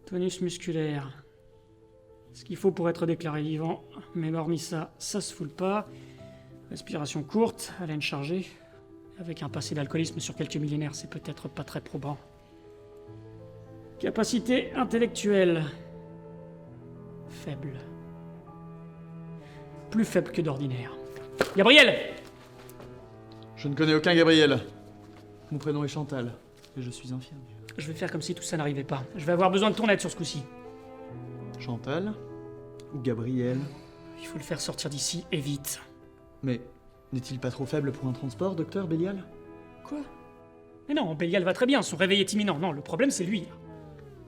Tonus musculaire. Ce qu'il faut pour être déclaré vivant. Mais hormis ça, ça se foule pas. Respiration courte, haleine chargée. Avec un passé d'alcoolisme sur quelques millénaires, c'est peut-être pas très probant. Capacité intellectuelle. Faible. Plus faible que d'ordinaire. Gabriel! Je ne connais aucun Gabriel. Mon prénom est Chantal, et je suis infirmière. Je vais faire comme si tout ça n'arrivait pas. Je vais avoir besoin de ton aide sur ce coup-ci. Chantal ou Gabriel? Il faut le faire sortir d'ici, et vite. Mais n'est-il pas trop faible pour un transport, docteur Bélial? Quoi? Mais non, Bélial va très bien, son réveil est imminent. Non, le problème c'est lui.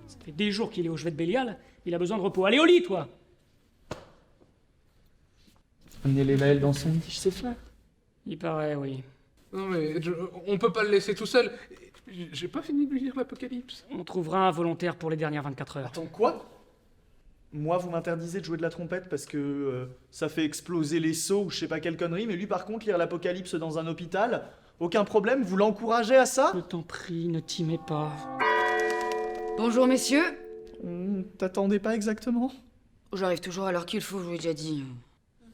Ça fait des jours qu'il est au chevet de Bélial, il a besoin de repos. Allez au lit, toi! Amenez-les Maël dans son lit, je sais faire. Il paraît, oui. Non mais on peut pas le laisser tout seul. J'ai pas fini de lui lire l'Apocalypse. On trouvera un volontaire pour les dernières 24 heures. Attends, quoi? Moi, vous m'interdisez de jouer de la trompette parce que ça fait exploser les seaux ou je sais pas quelle connerie, mais lui, par contre, lire l'Apocalypse dans un hôpital, aucun problème, vous l'encouragez à ça? Je t'en prie, ne t'y mets pas. Bonjour messieurs. T'attendais pas exactement? J'arrive toujours à l'heure qu'il faut, je vous l'ai déjà dit.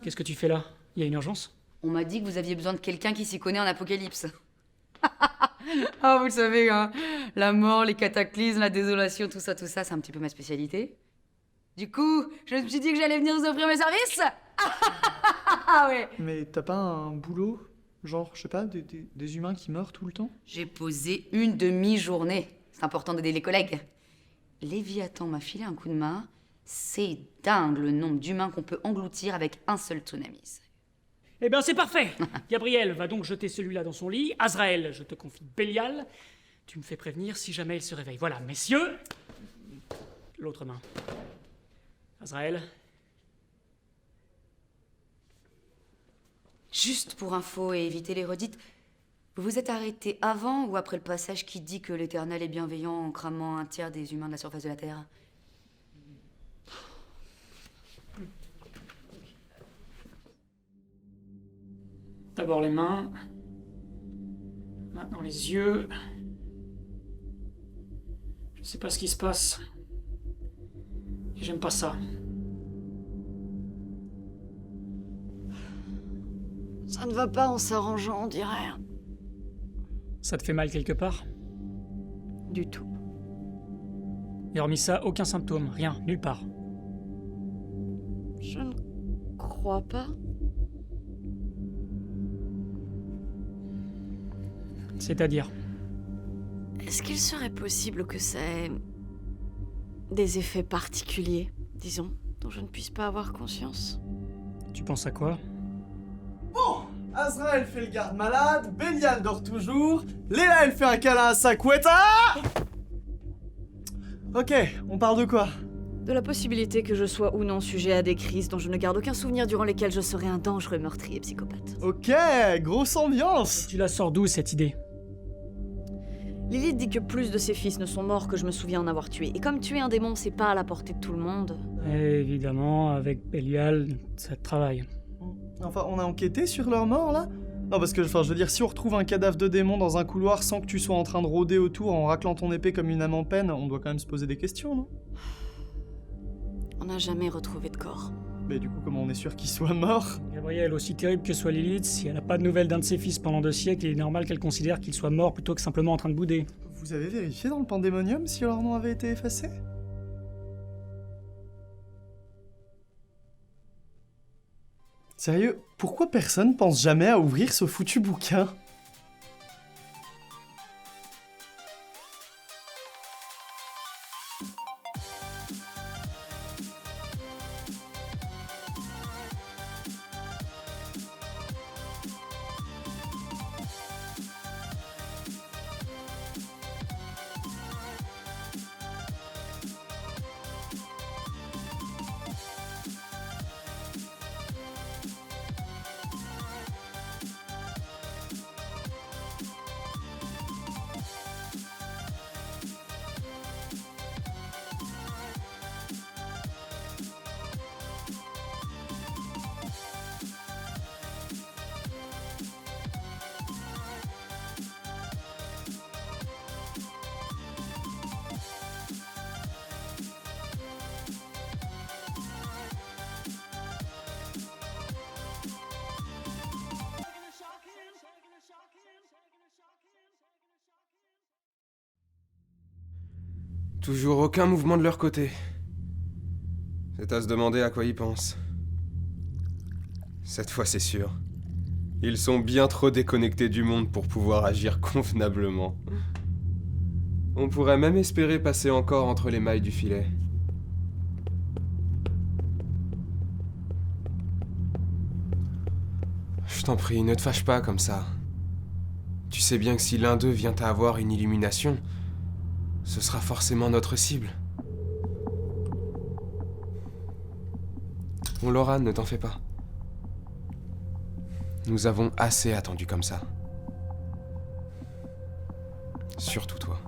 Qu'est-ce que tu fais là? Il y a une urgence? On m'a dit que vous aviez besoin de quelqu'un qui s'y connaît en apocalypse. Ah, vous le savez, hein, la mort, les cataclysmes, la désolation, tout ça, c'est un petit peu ma spécialité. Du coup, je me suis dit que j'allais venir vous offrir mes services. Ah ouais. Mais t'as pas un boulot? Genre, je sais pas, des humains qui meurent tout le temps? J'ai posé une demi-journée. C'est important d'aider les collègues. Léviathan m'a filé un coup de main. C'est dingue le nombre d'humains qu'on peut engloutir avec un seul tsunami. Eh ben c'est parfait. Gabriel va donc jeter celui-là dans son lit. Azraël, je te confie Bélial. Tu me fais prévenir si jamais il se réveille. Voilà, messieurs. L'autre main. Azraël. Juste pour info et éviter les redites, vous vous êtes arrêté avant ou après le passage qui dit que l'Éternel est bienveillant en cramant un tiers des humains de la surface de la Terre? D'abord les mains. Maintenant les yeux. Je sais pas ce qui se passe. Et j'aime pas ça. Ça ne va pas en s'arrangeant, on dirait. Ça te fait mal quelque part? Du tout. Et hormis ça, aucun symptôme, rien, nulle part. Je ne crois pas. C'est-à-dire? Est-ce qu'il serait possible que ça ait des effets particuliers, disons, dont je ne puisse pas avoir conscience? Tu penses à quoi? Bon, Azraël fait le garde malade, Bélial dort toujours, Léla elle fait un câlin à sa couette. Ah! Ok, on parle de quoi? De la possibilité que je sois ou non sujet à des crises dont je ne garde aucun souvenir durant lesquelles je serais un dangereux meurtrier psychopathe. Ok, grosse ambiance. Tu la sors d'où cette idée? Lilith dit que plus de ses fils ne sont morts que je me souviens en avoir tué. Et comme tuer un démon, c'est pas à la portée de tout le monde. Évidemment, avec Bélial, ça te travaille. Enfin, on a enquêté sur leur mort là? Non, parce que, enfin, je veux dire, si on retrouve un cadavre de démon dans un couloir sans que tu sois en train de rôder autour en raclant ton épée comme une âme en peine, on doit quand même se poser des questions, non? On n'a jamais retrouvé de corps. Mais du coup, comment on est sûr qu'il soit mort? Gabriel, aussi terrible que soit Lilith, si elle n'a pas de nouvelles d'un de ses fils pendant 2 siècles, il est normal qu'elle considère qu'il soit mort plutôt que simplement en train de bouder. Vous avez vérifié dans le Pandémonium si leur nom avait été effacé? Sérieux, pourquoi personne pense jamais à ouvrir ce foutu bouquin? Toujours aucun mouvement de leur côté. C'est à se demander à quoi ils pensent. Cette fois, c'est sûr. Ils sont bien trop déconnectés du monde pour pouvoir agir convenablement. On pourrait même espérer passer encore entre les mailles du filet. Je t'en prie, ne te fâche pas comme ça. Tu sais bien que si l'un d'eux vient à avoir une illumination, ce sera forcément notre cible. On l'aura, ne t'en fais pas. Nous avons assez attendu comme ça. Surtout toi.